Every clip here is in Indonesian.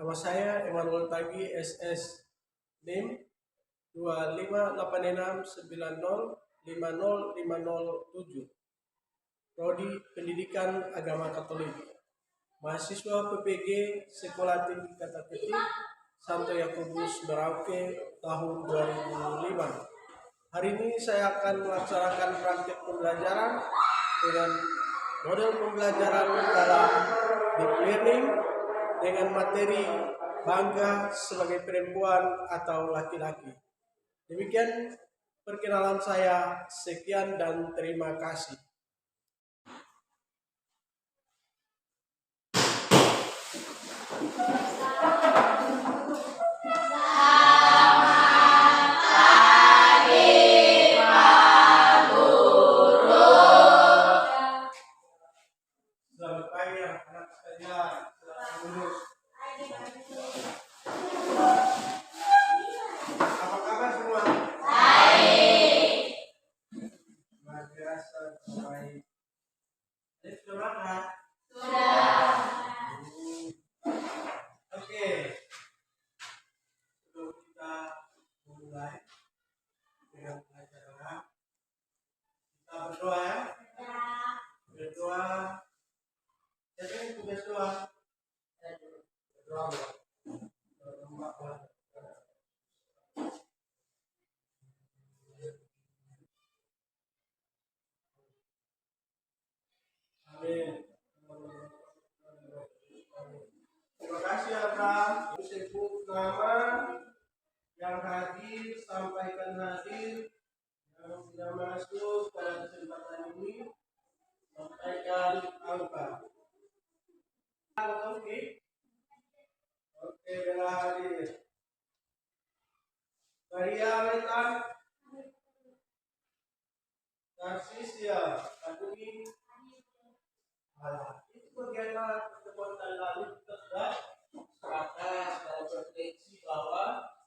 Nama saya Emmanuel Tagi SS NIM 258690505007. Prodi Pendidikan Agama Katolik. Mahasiswa PPG Sekolah Tinggi Kata Ketik Santo Yakobus Merauke tahun 2005. Hari ini saya akan melaksanakan praktik pembelajaran dengan model pembelajaran dalam deep learning dengan materi bangga sebagai perempuan atau laki-laki. Demikian perkenalan saya. Sekian dan terima kasih. Selamat pagi anak sekalian. Selamat lulus. Apa kabar semua? Baik. Luar biasa baik. Jadi sudah makan? Sudah. Oke. Sebelum kita mulai dengan pelajaran, kita berdoa ya. Berdoa. Siapa yang tugas doa? Berdoa. Amin. Terima kasih Abraham. Sebut nama yang hadir, sampaikan hadir, yang sudah masuk pada kesempatan ini, sampaikan angka. Oke, Bella hadir. Maria Metan, Narsisia, Kadumi. Itu kegiatan pertemuan tahun lalu kita sudah sepakat dan berprediksi bahwa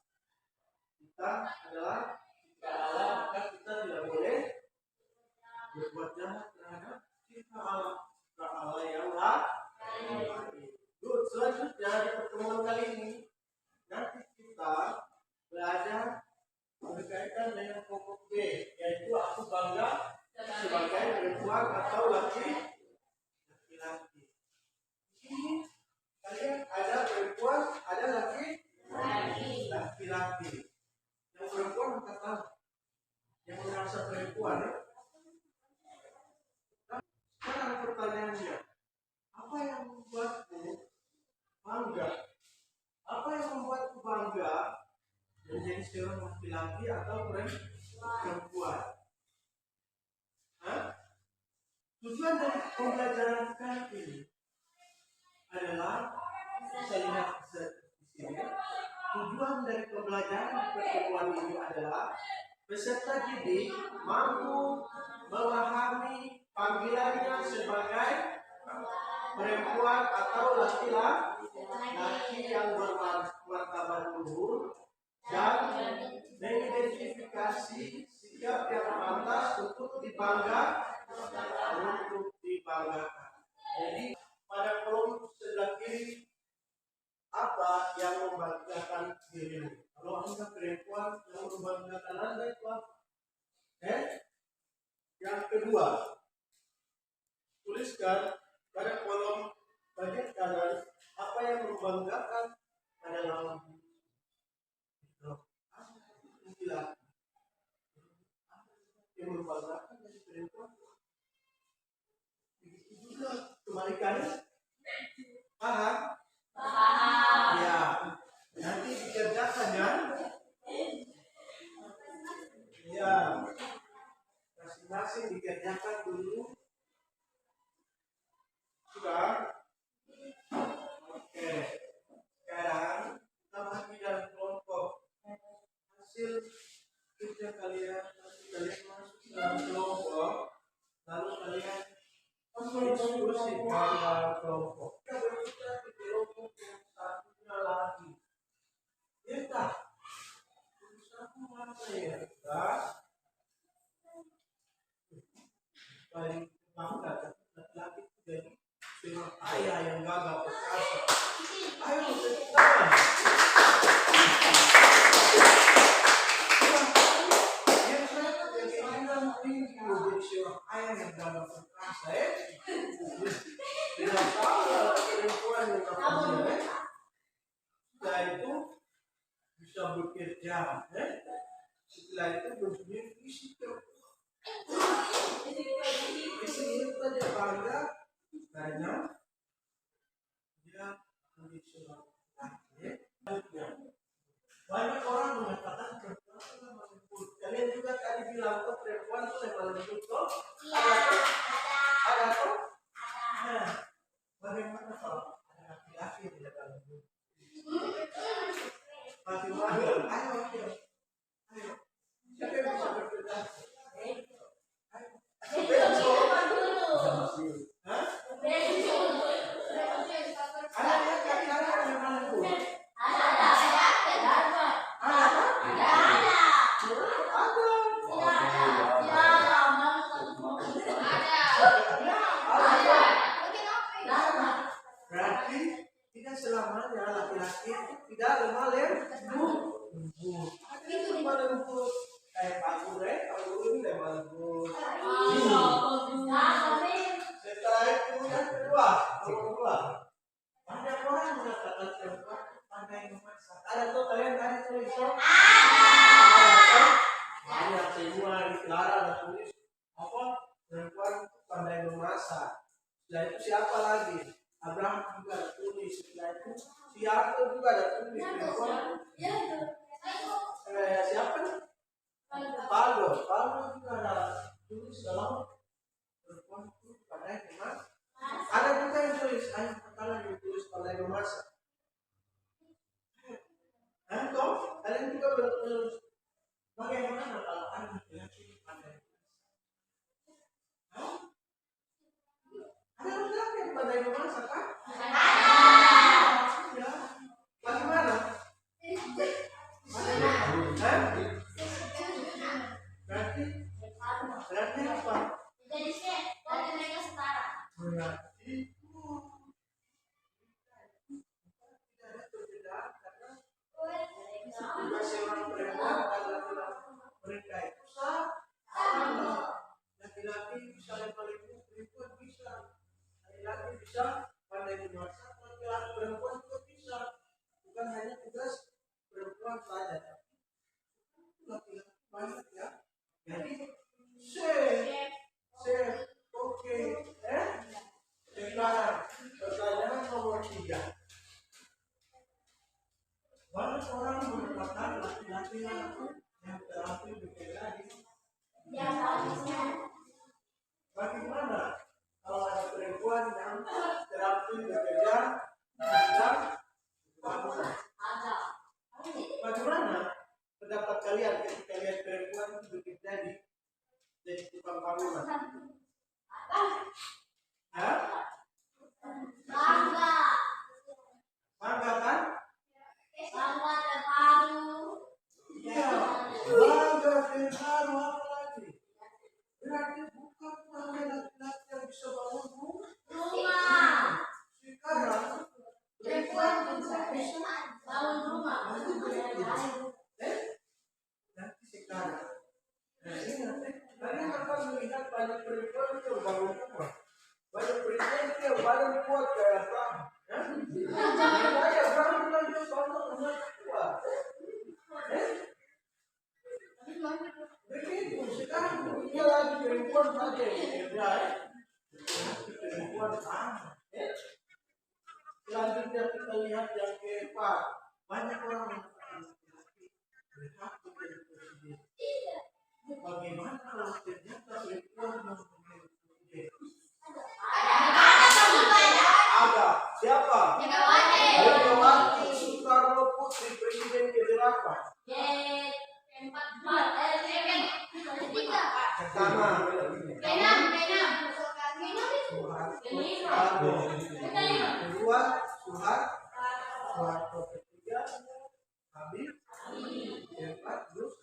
kita adalah Allah, maka kita tidak boleh berbuat jahat terhadap kita Allah yang lain. Selanjutnya di pertemuan kali ini nanti kita belajar berkaitan dengan pokok B, yaitu aku bangga sebagai perempuan atau laki-laki. Ini kalian ada perempuan, ada laki-laki. Yang perempuan kata yang merasa perempuan. Sekarang pertanyaannya, apa yang membuatmu bangga? Apa yang membuatmu bangga menjadi seorang laki-laki atau perempuan? Tujuan dari pembelajaran kali ini adalah, saya lihat di sini, tujuan dari pembelajaran pertemuan ini adalah peserta didik mampu memahami panggilannya sebagai perempuan atau laki-laki yang bermartabat luhur dan mengidentifikasi sikap yang pantas untuk dibanggakan. Jadi pada kolom sebelah kiri, apa yang membanggakan dirimu? Kalau Anda perempuan, yang membanggakan Anda itu apa? Yang kedua, tuliskan pada kolom bagian kanan apa yang membanggakan adalah laki-laki. Yang membanggakan dari perempuan. Begitu juga kebalikannya. Paham? Ya. Nanti dikerjakan ya. Ya. Masing-masing dikerjakan dulu. Sudah? Oke. Sekarang kita bagi dalam kelompok. Hasil kerja kalian masuk dalam kelompok. Lalu kalian diskusikan dalam kelompok. Kita berbicara di kelompok yang satunya yang perkasa ya. Tidak salah perempuan yang kapasitasnya. Setelah itu bisa bekerja, ya. Setelah itu mempunyai visi terbuka. Visi itu saja bangga karena dia menjadi seorang laki-laki. Banyak orang mengatakan perempuan itu lemah lembut. Kalian juga tadi bilang kok perempuan itu lemah lembut kok? Ada kok? Nah, bagaimana kalau ada laki-laki yang tidak lembut? Bagaimana? Ayo. Siapa yang bisa berkata? Hah? Ada laki-laki yang lemah lembut? Berarti tidak selamanya laki-laki tidak lemah lembut. Itu lemah lembut. Kayak Pak Gure, Pak Guru ini lemah lembut. Setelah itu yang kedua, nomor 2. Banyak orang mengatakan perempuan pandai memasak. Ada tuh kalian tadi tulis banyak semua di Clara ada tulis apa perempuan pandai memasak. Setelah itu siapa lagi? Abraham juga ada tulis. Setelah itu siapa juga ada tulis perempuan. Siapa nih? Paulo juga ada tulis dalam perempuan itu pandai memasak. Ada juga yang tulis, ayo kalian yang tulis pandai memasak. Kalian juga bertulis bagaimana kalau anda laki-laki pandai memasak? Ada laki-laki yang pandai memasak kan? Ya. Bagaimana? Berarti apa? Berarti mereka setara. Berarti tidak ada perbedaan karena tugas seorang perempuan adalah mereka itu sama. Laki-laki bisa lemah lembut, perempuan bisa. Laki-laki bisa pandai memasak, laki-laki perempuan juga bisa. Bukan hanya tugas perempuan saja, tapi laki-laki banyak ya. Jadi oke. Sekarang pertanyaan nomor 3. Banyak orang mengatakan laki-laki yang terampil bekerja di bagaimana kalau ada perempuan yang terampil bekerja di bidang bangunan? Bagaimana pendapat kalian ketika lihat perempuan bekerja di tukang bangunan? Ya? Bangga kan? Bangga terharu. Iya, bangga terharu apa lagi? Berarti bukan hanya laki-laki yang bisa bangun rumah. Sekarang perempuan juga bisa bangun rumah. Nanti sekarang. Kalian akan melihat banyak perempuan yang bangun rumah. Banyak perempuan yang badan kuat kayak Abraham. Saya Abraham bilang dia bangun rumah kuat. Begitu, sekarang dia lagi perempuan saja yang bekerja. Perempuan sama. Selanjutnya kita lihat yang keempat. Banyak orang mengatakan laki-laki berhak menjadi presiden. Bagaimana kalau ternyata perempuan yang menjadi presiden? Ada. Siapa? Megawati Soekarno Putri, presiden ke-8. Pertama, kedua, Soeharto. Ketiga, Habib. Keempat, Gus.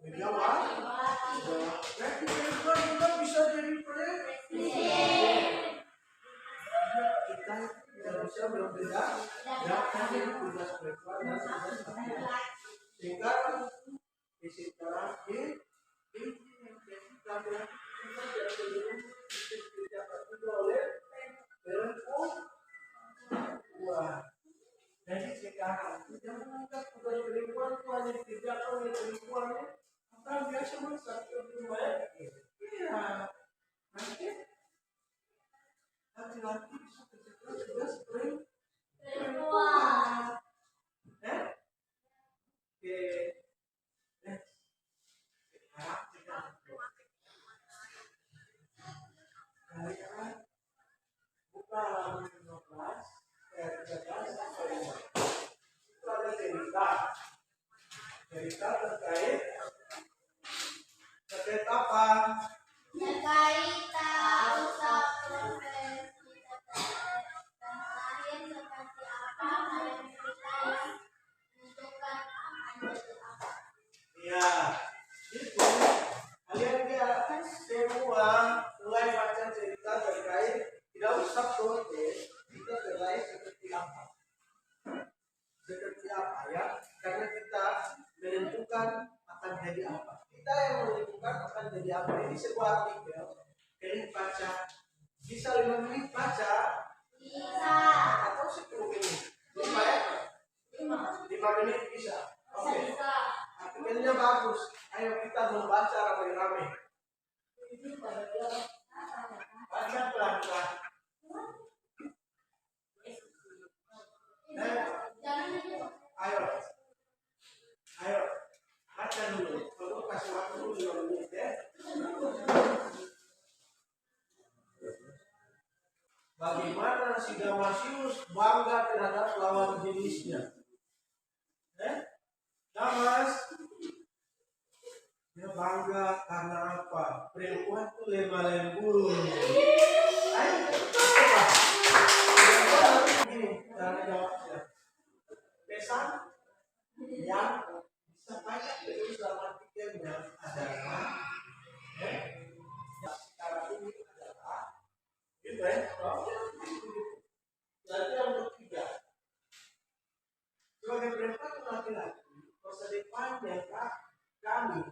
Megawati. Berarti perempuan juga bisa jadi presiden. Kita tidak bisa berbeda dari tugas perempuan dan tugas laki-laki. Sekarang di sekarang kita tidak perlu dikerjakan juga oleh perempuan. Jadi sekarang kita menganggap tugas perempuan itu hanya dikerjakan oleh perempuan, maka biasa masak di rumah ya. Iya, nanti laki-laki bisa kerjakan tugas perempuan. Oke, next. Sekarang kita buka halaman 15, 13 sampai 5. Itu ada cerita terkait apa? Terkait tahu profesi dan lahir seperti apa kalian ceritain menentukan akan jadi apa. Iya, itu kalian semua mulai baca cerita terkait tidak usah proses kita terkait seperti apa ya, karena kita menentukan akan jadi apa, kita yang menentukan akan jadi apa. Ini sebuah artikel, kalian baca bisa 5 menit baca Bisa. atau 10 menit 5 menit bisa. Oke. Bisa. Artikelnya bagus, ayo kita membaca ramai-ramai. Baca pelan-pelan. Ayo, baca dulu. Kalau kasih waktu dulu 5 menit ya. Bagaimana si Damasius bangga terhadap lawan jenisnya? Damas, dia bangga karena apa? Perempuan itu lemah lembut. Ayo, coba. Begini, cara jawabnya. Pesan yang bisa banyak terus dalam artikelnya adalah secara ini adalah gitu ya. Jadi yang ketiga, sebagai perempuan laki-laki, masa depan yang kami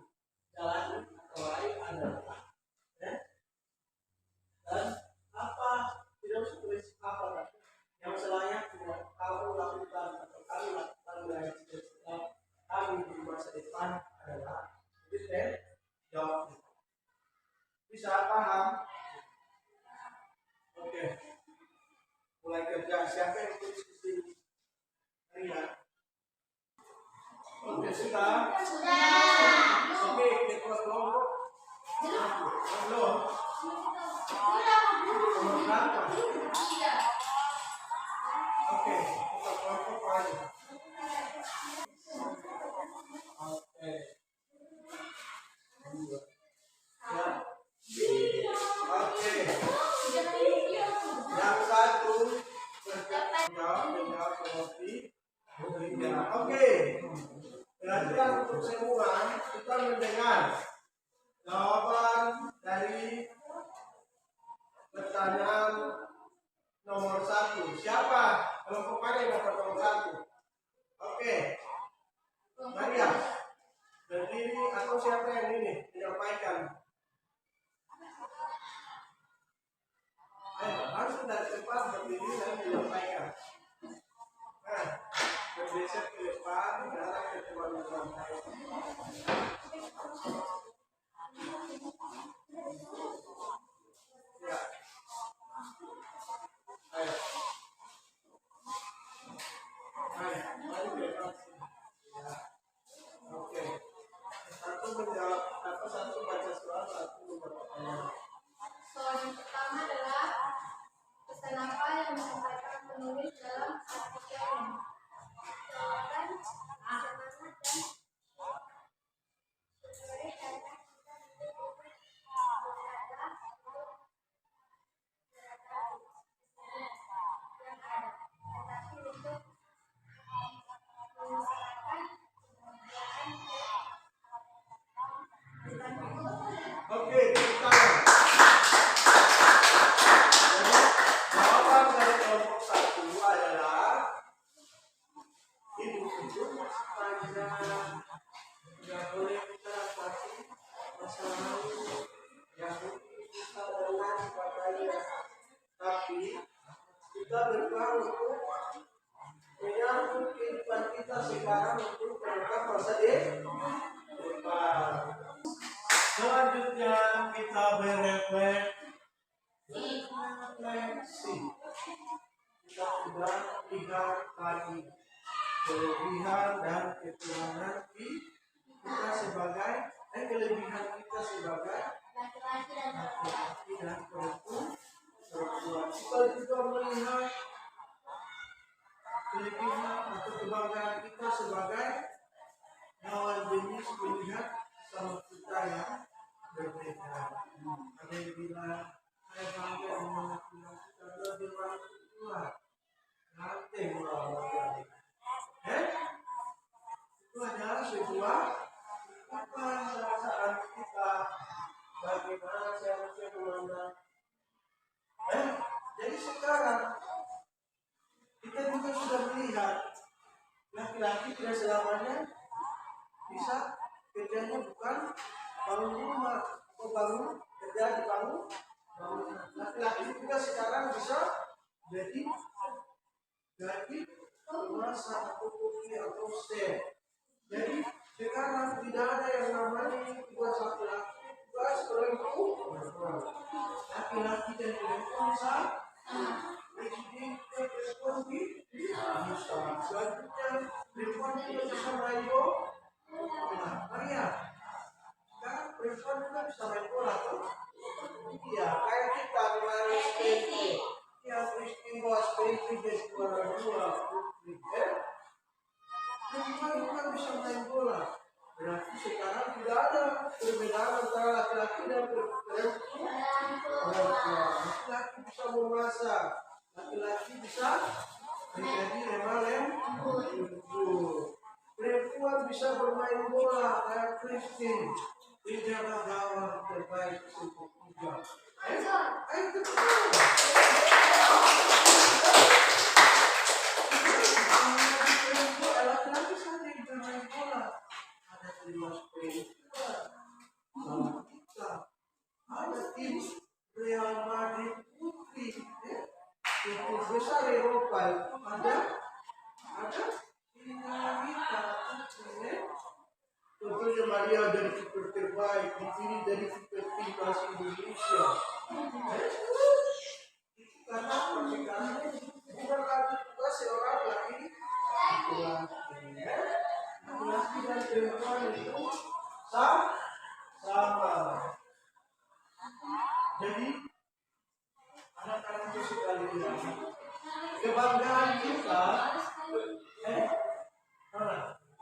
jalani atau lain adalah dan apa tidak usah tulis apa yang selayaknya kamu lakukan atau kami lakukan dari setiap kami di masa depan adalah detail jawab. Bisa paham? Oke. Mulai kerja, siapa yang tulis di sini? Lihat. Oke, sudah? Oke, kita kelompok. Belum? Nomor berapa? Oke, kita kelompok lagi. Oke. Ya. Oke. Yang satu menjawab seperti oke. Berarti untuk semua kita mendengar jawaban dari pertanyaan nomor 1. Siapa kelompok mana yang dapat nomor 1? Oke. Maria berdiri atau siapa yang ini menyampaikan? Ayo, langsung dari depan berdiri dan menyampaikan. Nah, bergeser ke depan, darah ke teman-teman. Ya. Ayo. Mari ke depan sini. Ya. Oke. Satu menjawab, satu baca soal, satu membaca pertanyaan. Soal yang pertama adalah pesan apa yang disampaikan penulis dalam artikelnya? Jawaban semangat dan untuk menyambut kehidupan kita sekarang untuk menangkap masa depan. Selanjutnya kita berefleksi. Kita sudah lihat tadi kelebihan dan kekurangan kita sebagai kelebihan kita sebagai laki-laki dan perempuan. Kita juga melihat kelebihan atau kebanggaan kita sebagai lawan jenis melihat sama kita yang berbeda. Ada yang bilang saya bangga dengan laki-laki karena dia orang tua. Nanti melawan itu adalah sebuah perasaan kita bagaimana seharusnya memandang. Jadi sekarang kita juga sudah melihat laki-laki tidak selamanya bisa kerjanya bukan bangun rumah atau bangun kerja di bangun. Laki-laki juga sekarang bisa jadi penguasa atau kopi atau chef. Jadi sekarang tidak ada yang namanya tugas laki-laki, tugas perempuan. Laki-laki dan perempuan sama. Presiden perempuan bisa. Selanjutnya perempuan juga bisa main bola. Maria, sekarang perempuan juga bisa main bola tuh. Iya, kayak kita kemarin seperti yang Christine was seperti di juara 2 putri. Perempuan juga bisa main bola. Berarti sekarang tidak ada perbedaan antara laki-laki dan perempuan. Laki-laki bisa memasak, laki-laki bisa menjadi lem lembut. Perempuan bisa bermain bola kayak Christine. Penjaga gawang terbaik untuk tiga. Ayo kita. Laki-laki saja yang bermain bola. Ada tim sama kita. Ada tim Real Madrid putri. Itu besar Eropa. Ada tim kita. Tentunya Maria dari kiper terbaik, dipilih dari kiper timnas Indonesia. Karena sekarang bukan lagi tugas seorang laki-laki dan perempuan itu sama. Jadi anak-anak itu sekalian kebanggaan kita,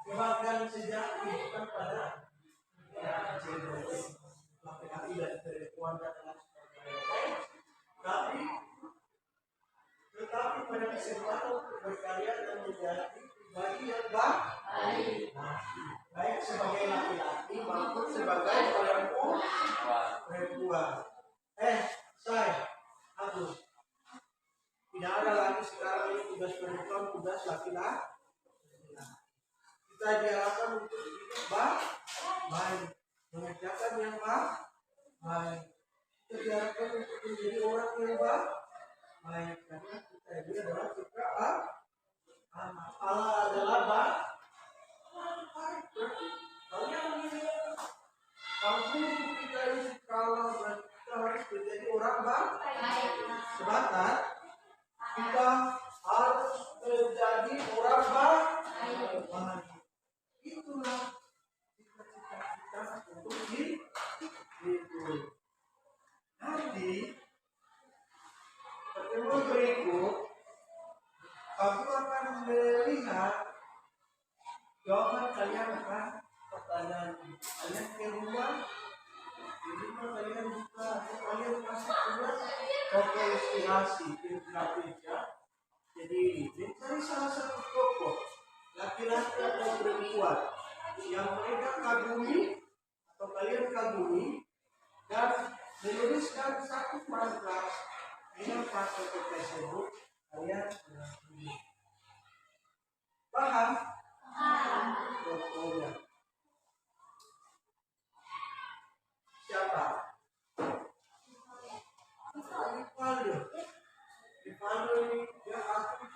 kebanggaan sejati bukan pada laki-laki dan perempuan dan lain sebagainya. Tetapi pada kesempatan untuk berkarya dan menjadi pribadi yang baik sebagai laki-laki maupun sebagai perempuan. Agus, tidak ada lagi sekarang ini tugas perempuan, tugas laki-laki. Kita diarahkan untuk hidup baik, mengerjakan yang baik. Kita diarahkan untuk menjadi orang yang baik, karena kita ini adalah cipta Allah adalah baik. Kalau kita ini kalau kita harus menjadi orang baik, sebatas kita harus menjadi orang baik. Itulah cita-cita kita untuk hidup. Nanti pertemuan berikut kamu akan melihat jawaban kalian akan pertanyaan. Kalian ke rumah kalian buka atau kalian kasih keluar toko inspirasi ya. Jadi mencari salah satu tokoh laki-laki atau perempuan yang mereka kagumi atau kalian kagumi dan menuliskan satu paragraf dengan tokoh tersebut. Kalian paham? Tokohnya siapa? Rivaldo ini dia aktif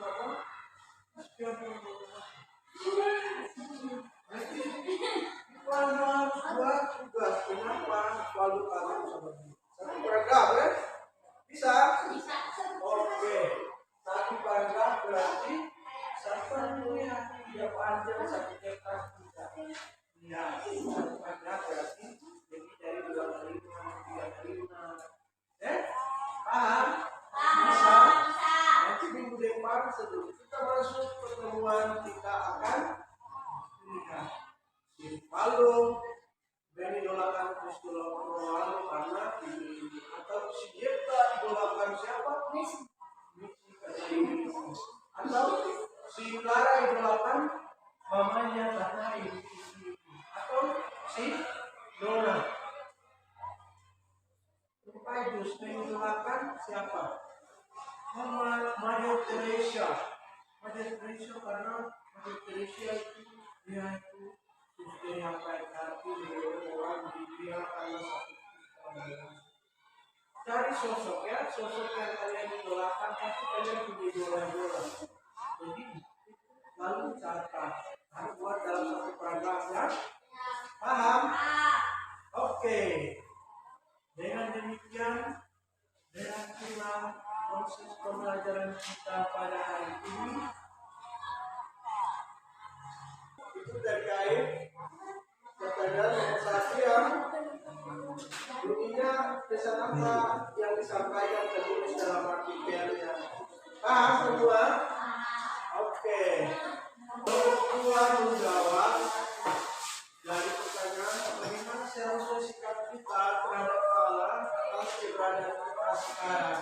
panjang 1 meter 3. Ya, 1 kuadrat berarti lebih dari 2 kali 6, 3 kali 6. Paham? Bisa? Nanti minggu depan sebelum kita masuk pertemuan kita akan lihat si Palu Beni idolakan Kristo Ronaldo karena ini atau si Yeta idolakan siapa? Messi atau si Clara idolakan mamanya karena ini atau si Dona Rupaius mengidolakan siapa? Mother Teresa karena Mother Teresa itu dia itu suster yang baik hati orang dia karena sakit. Cari sosok ya, sosok yang kalian idolakan pasti kalian punya idola-idola. Jadi lalu catat, harus buat dalam satu paragraf ya. Paham? Oke. Dengan demikian, dengan itulah proses pembelajaran kita pada hari ini itu terkait katanya nomor 1 yang bunyinya pesan apa yang disampaikan tertulis dalam artikelnya. Paham semua? Oke. Kedua menjawab dari pertanyaan bagaimana seharusnya sikap kita terhadap Allah atas keberadaan kita sekarang.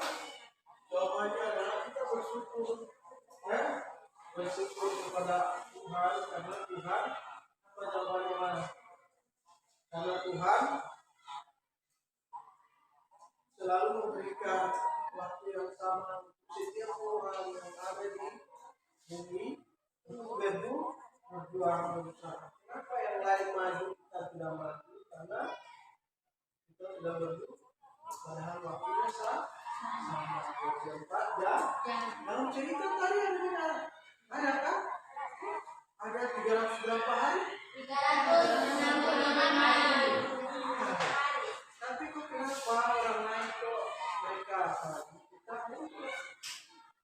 Jawabannya adalah kita bersyukur, ya, bersyukur kepada Tuhan karena Tuhan apa jawabannya? Karena Tuhan selalu memberikan waktu yang sama untuk setiap orang yang ada di bumi untuk berjuang berusaha. Kenapa yang lain maju kita tidak maju? Karena kita sudah berjuang padahal waktunya sama 24 jam. Dalam cerita tadi ada kan? Ada 300 berapa hari? 365 hari. Tapi kok kenapa orang lain kok mereka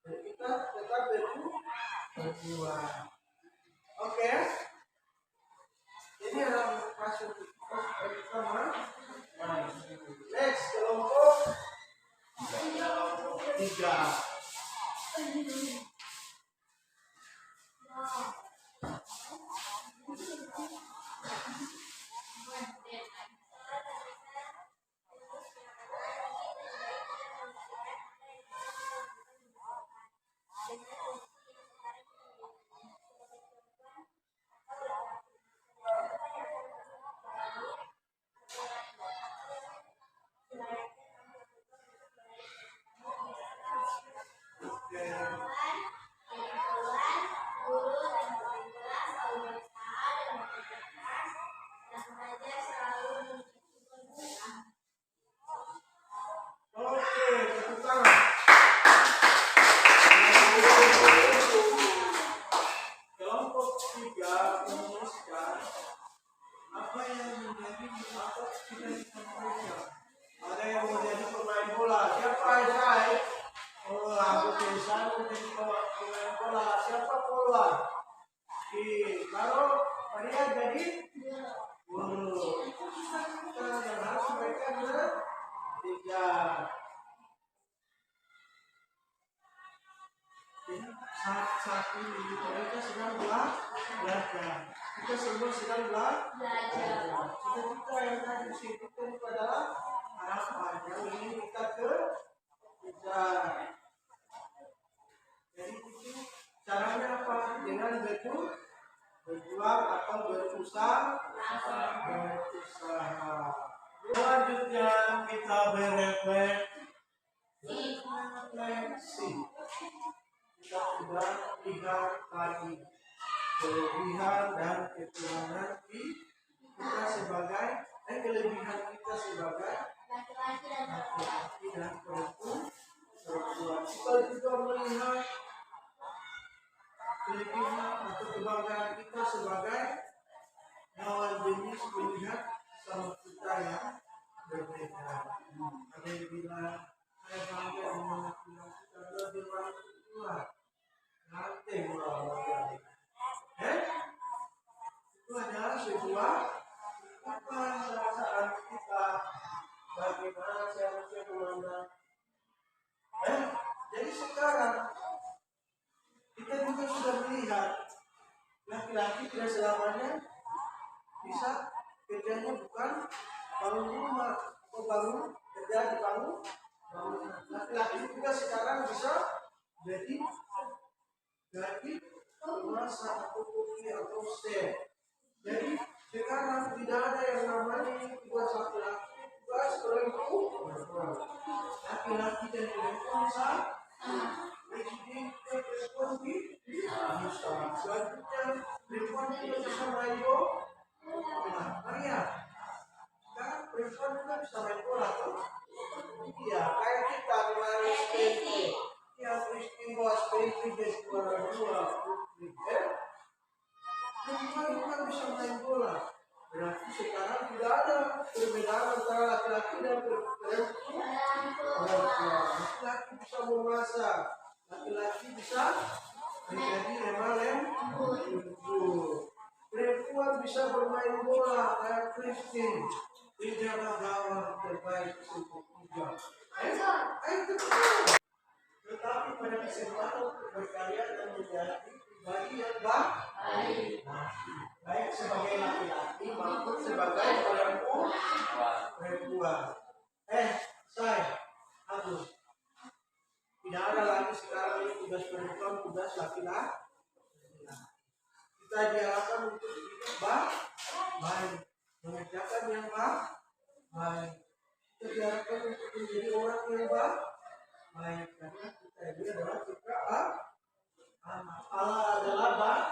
kita tetap berjuang. Oke. Ini adalah masuk pertama. Next kelompok 3. Saat ini kita sedang belajar. Kita semua sedang belajar. Cita-cita yang tadi disebutkan itu adalah harapan. Yang ini kita kejar. Jadi itu caranya apa? Dengan berjuang atau berusaha. Selanjutnya kita berefleksi. Kita sudah lihat tadi kelebihan dan kekurangan kita sebagai kelebihan kita sebagai laki-laki dan perempuan. Kita juga melihat kelebihan atau kebanggaan kita sebagai lawan jenis melihat sama kita yang berbeda. Ada yang bilang saya bangga dengan laki-laki karena dia orang tua. Nanti mulai lihat, laki-laki tidak selamanya bisa kerjanya bukan bangun rumah atau bangun kerja di bangun. Laki-laki juga sekarang bisa jadi penguasa atau koki atau chef. Jadi sekarang tidak ada yang namanya tugas laki-laki, tugas perempuan. Laki-laki dan perempuan sama. Presiden dan perempuan bisa. Selanjutnya perempuan juga bisa main bola. Maria, sekarang perempuan juga bisa main bola tuh. Iya, kayak kita kemarin sprinting. Ya, sprinting bawa sprinting dari juara 2 putri. Perempuan juga bisa main bola. Berarti sekarang tidak ada perbedaan antara laki-laki dan perempuan. Laki-laki bisa memasak, laki-laki bisa menjadi lem lembut. Perempuan bisa bermain bola kayak Christine. Penjaga gawang terbaik untuk tiga. Ayo cepat. Tetapi pada kesempatan berkarya dan menjadi pribadi yang baik. Baik sebagai laki-laki maupun sebagai perempuan. Saya, Agus. Tidak ada lagi sekarang ini tugas perempuan, tugas laki-laki. Kita diarahkan untuk hidup baik, mengerjakan yang baik. Kita diarahkan untuk menjadi orang yang baik, karena kita ini adalah ciptaan Allah adalah baik.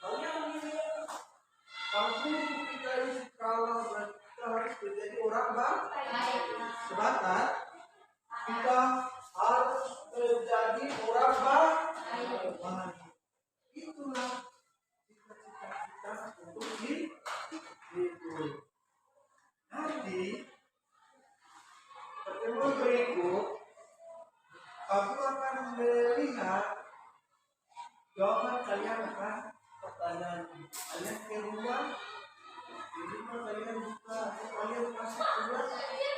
Kalian kamu kita ini kalau kita harus menjadi orang baik. Sebatas kita harus menjadi orang baik. Itulah cita-cita kita untuk hidup. Nanti pertemuan berikut kamu akan melihat jawaban kalian akan pertanyaan. Kalian ke rumah kalian buka, kalian kasih keluar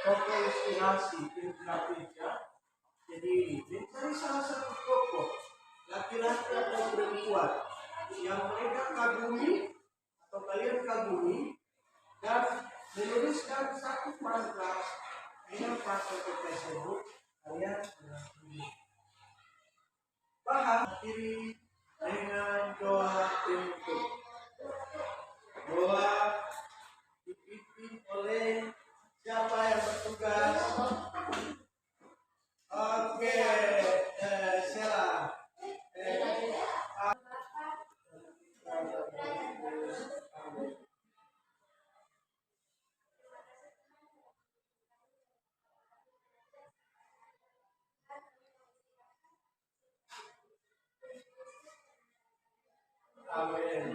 toko inspirasi, ya. Jadi mencari salah satu tokoh laki-laki atau perempuan yang mereka kagumi atau kalian kagumi dan menuliskan satu paragraf dengan tokoh tersebut. Kalian paham diri dengan doa penutup. Doa dipimpin oleh siapa yang bertugas? Oke, Sheila. Amin.